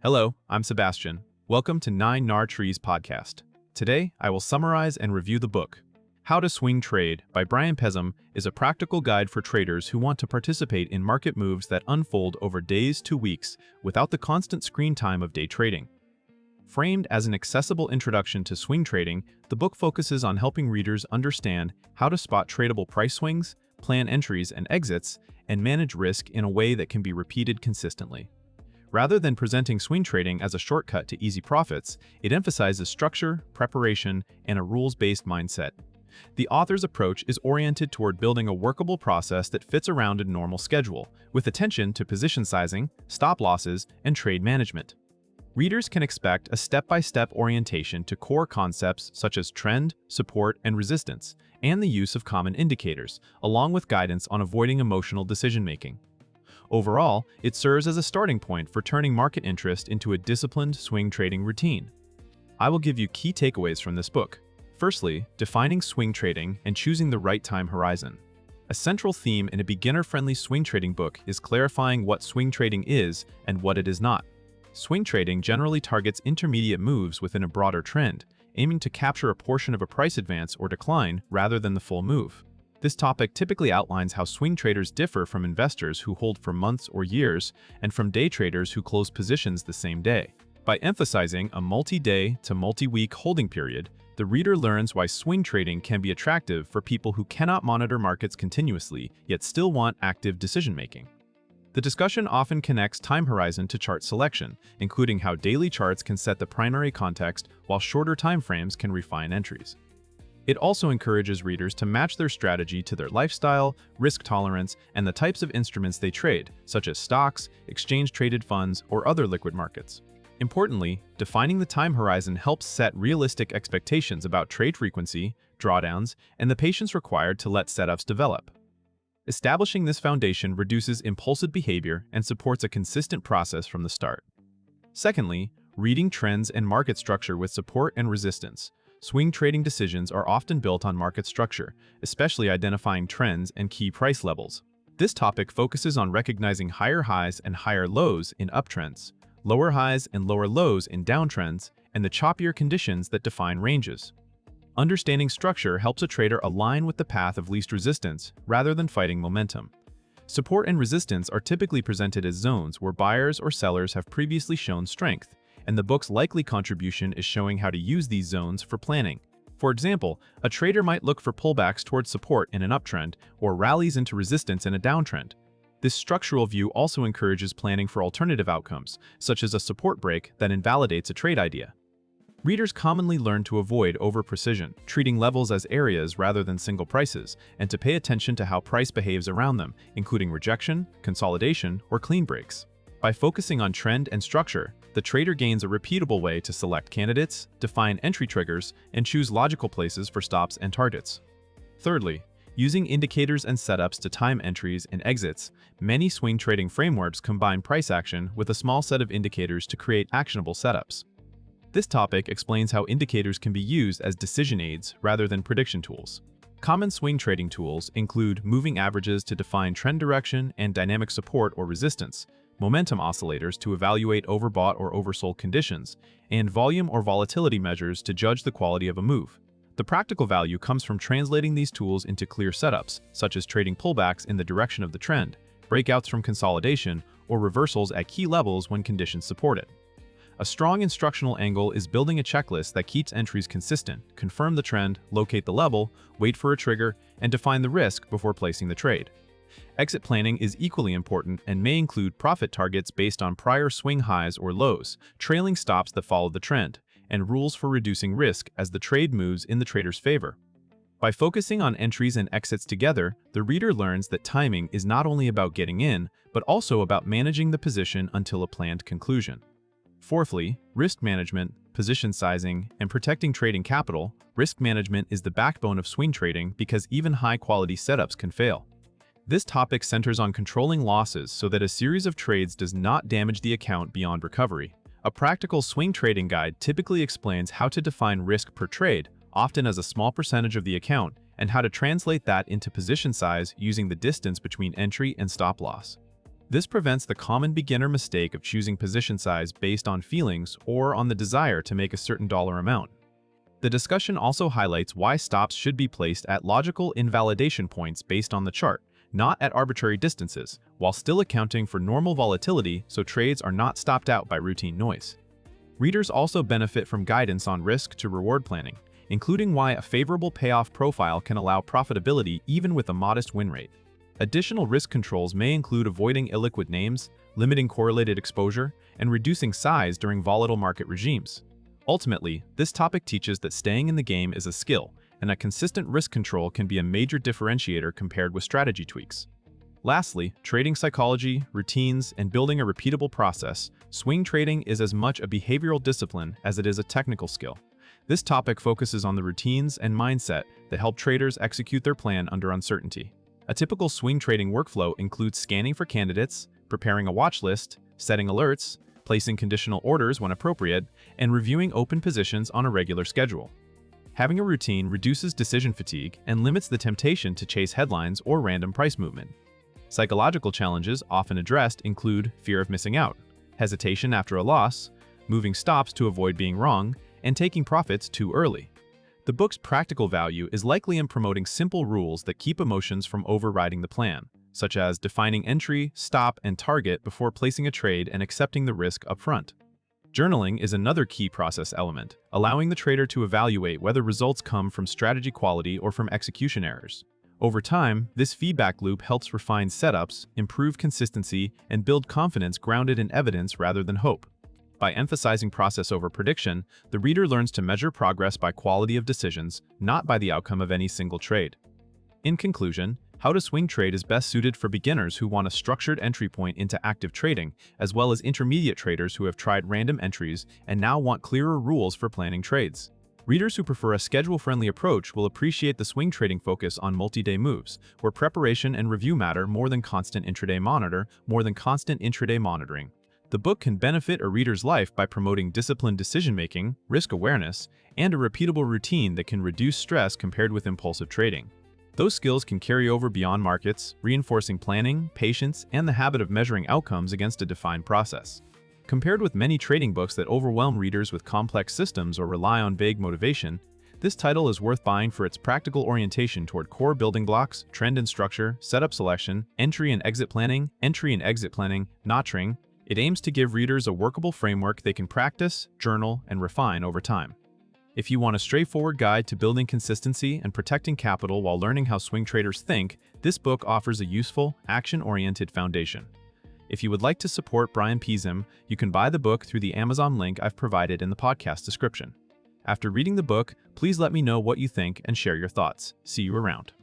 Hello, I'm Sebastian. Welcome to 9 Trees podcast. Today, I will summarize and review the book. How to Swing Trade by Pezim is a practical guide for traders who want to participate in market moves that unfold over days to weeks without the constant screen time of day trading. Framed as an accessible introduction to swing trading, the book focuses on helping readers understand how to spot tradable price swings, plan entries and exits, and manage risk in a way that can be repeated consistently. Rather than presenting swing trading as a shortcut to easy profits, it emphasizes structure, preparation, and a rules-based mindset. The author's approach is oriented toward building a workable process that fits around a normal schedule, with attention to position sizing, stop losses, and trade management. Readers can expect a step-by-step orientation to core concepts such as trend, support, and resistance, and the use of common indicators, along with guidance on avoiding emotional decision-making. Overall, it serves as a starting point for turning market interest into a disciplined swing trading routine. I will give you key takeaways from this book. Firstly, defining swing trading and choosing the right time horizon. A central theme in a beginner-friendly swing trading book is clarifying what swing trading is and what it is not. Swing trading generally targets intermediate moves within a broader trend, aiming to capture a portion of a price advance or decline rather than the full move. This topic typically outlines how swing traders differ from investors who hold for months or years and from day traders who close positions the same day. By emphasizing a multi-day to multi-week holding period, the reader learns why swing trading can be attractive for people who cannot monitor markets continuously yet still want active decision-making. The discussion often connects time horizon to chart selection, including how daily charts can set the primary context while shorter time frames can refine entries. It also encourages readers to match their strategy to their lifestyle, risk tolerance, and the types of instruments they trade, such as stocks, exchange-traded funds, or other liquid markets. Importantly, defining the time horizon helps set realistic expectations about trade frequency, drawdowns, and the patience required to let setups develop. Establishing this foundation reduces impulsive behavior and supports a consistent process from the start. Secondly, reading trends and market structure with support and resistance. Swing trading decisions are often built on market structure, especially identifying trends and key price levels. This topic focuses on recognizing higher highs and higher lows in uptrends, lower highs and lower lows in downtrends, and the choppier conditions that define ranges. Understanding structure helps a trader align with the path of least resistance rather than fighting momentum. Support and resistance are typically presented as zones where buyers or sellers have previously shown strength, and the book's likely contribution is showing how to use these zones for planning. For example, a trader might look for pullbacks towards support in an uptrend or rallies into resistance in a downtrend. This structural view also encourages planning for alternative outcomes, such as a support break that invalidates a trade idea. Readers commonly learn to avoid over-precision, treating levels as areas rather than single prices, and to pay attention to how price behaves around them, including rejection, consolidation, or clean breaks. By focusing on trend and structure, the trader gains a repeatable way to select candidates, define entry triggers, and choose logical places for stops and targets. Thirdly, using indicators and setups to time entries and exits, many swing trading frameworks combine price action with a small set of indicators to create actionable setups. This topic explains how indicators can be used as decision aids rather than prediction tools. Common swing trading tools include moving averages to define trend direction and dynamic support or resistance, momentum oscillators to evaluate overbought or oversold conditions, and volume or volatility measures to judge the quality of a move. The practical value comes from translating these tools into clear setups, such as trading pullbacks in the direction of the trend, breakouts from consolidation, or reversals at key levels when conditions support it. A strong instructional angle is building a checklist that keeps entries consistent, confirm the trend, locate the level, wait for a trigger, and define the risk before placing the trade. Exit planning is equally important and may include profit targets based on prior swing highs or lows, trailing stops that follow the trend, and rules for reducing risk as the trade moves in the trader's favor. By focusing on entries and exits together, the reader learns that timing is not only about getting in, but also about managing the position until a planned conclusion. Fourthly, risk management, position sizing, and protecting trading capital. Risk management is the backbone of swing trading because even high-quality setups can fail. This topic centers on controlling losses so that a series of trades does not damage the account beyond recovery. A practical swing trading guide typically explains how to define risk per trade, often as a small percentage of the account, and how to translate that into position size using the distance between entry and stop loss. This prevents the common beginner mistake of choosing position size based on feelings or on the desire to make a certain dollar amount. The discussion also highlights why stops should be placed at logical invalidation points based on the chart, not at arbitrary distances, while still accounting for normal volatility so trades are not stopped out by routine noise. Readers also benefit from guidance on risk to reward planning, including why a favorable payoff profile can allow profitability even with a modest win rate. Additional risk controls may include avoiding illiquid names, limiting correlated exposure, and reducing size during volatile market regimes. Ultimately, this topic teaches that staying in the game is a skill, and that consistent risk control can be a major differentiator compared with strategy tweaks. Lastly, trading psychology, routines, and building a repeatable process, swing trading is as much a behavioral discipline as it is a technical skill. This topic focuses on the routines and mindset that help traders execute their plan under uncertainty. A typical swing trading workflow includes scanning for candidates, preparing a watch list, setting alerts, placing conditional orders when appropriate, and reviewing open positions on a regular schedule. Having a routine reduces decision fatigue and limits the temptation to chase headlines or random price movement. Psychological challenges often addressed include fear of missing out, hesitation after a loss, moving stops to avoid being wrong, and taking profits too early. The book's practical value is likely in promoting simple rules that keep emotions from overriding the plan, such as defining entry, stop, and target before placing a trade and accepting the risk upfront. Journaling is another key process element, allowing the trader to evaluate whether results come from strategy quality or from execution errors. Over time, this feedback loop helps refine setups, improve consistency, and build confidence grounded in evidence rather than hope. By emphasizing process over prediction, the reader learns to measure progress by quality of decisions, not by the outcome of any single trade. In conclusion, How to Swing Trade is best suited for beginners who want a structured entry point into active trading, as well as intermediate traders who have tried random entries and now want clearer rules for planning trades. Readers who prefer a schedule-friendly approach will appreciate the swing trading focus on multi-day moves, where preparation and review matter more than constant intraday monitoring. The book can benefit a reader's life by promoting disciplined decision-making, risk awareness, and a repeatable routine that can reduce stress compared with impulsive trading. Those skills can carry over beyond markets, reinforcing planning, patience, and the habit of measuring outcomes against a defined process. Compared with many trading books that overwhelm readers with complex systems or rely on vague motivation, this title is worth buying for its practical orientation toward core building blocks, trend and structure, setup selection, entry and exit planning, notching. It aims to give readers a workable framework they can practice, journal, and refine over time. If you want a straightforward guide to building consistency and protecting capital while learning how swing traders think, this book offers a useful, action-oriented foundation. If you would like to support Brian Pezim, you can buy the book through the Amazon link I've provided in the podcast description. After reading the book, please let me know what you think and share your thoughts. See you around.